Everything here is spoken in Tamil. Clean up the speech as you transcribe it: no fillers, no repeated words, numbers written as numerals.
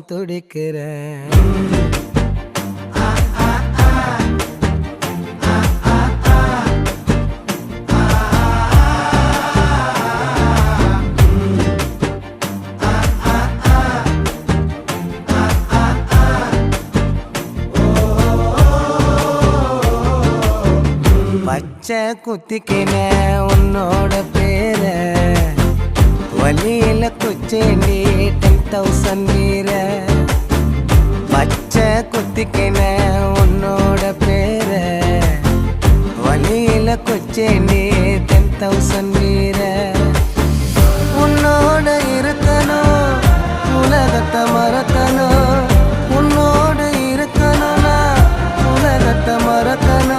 துடிக்கிறேன். பச்சை குத்திக்கின உன்னோட பேர வலியில குச்சேண்டி 10,000 வீர. பச்சை குத்திக்கின உன்னோட பேர வலியில குச்சேண்டி 10,000 வீர.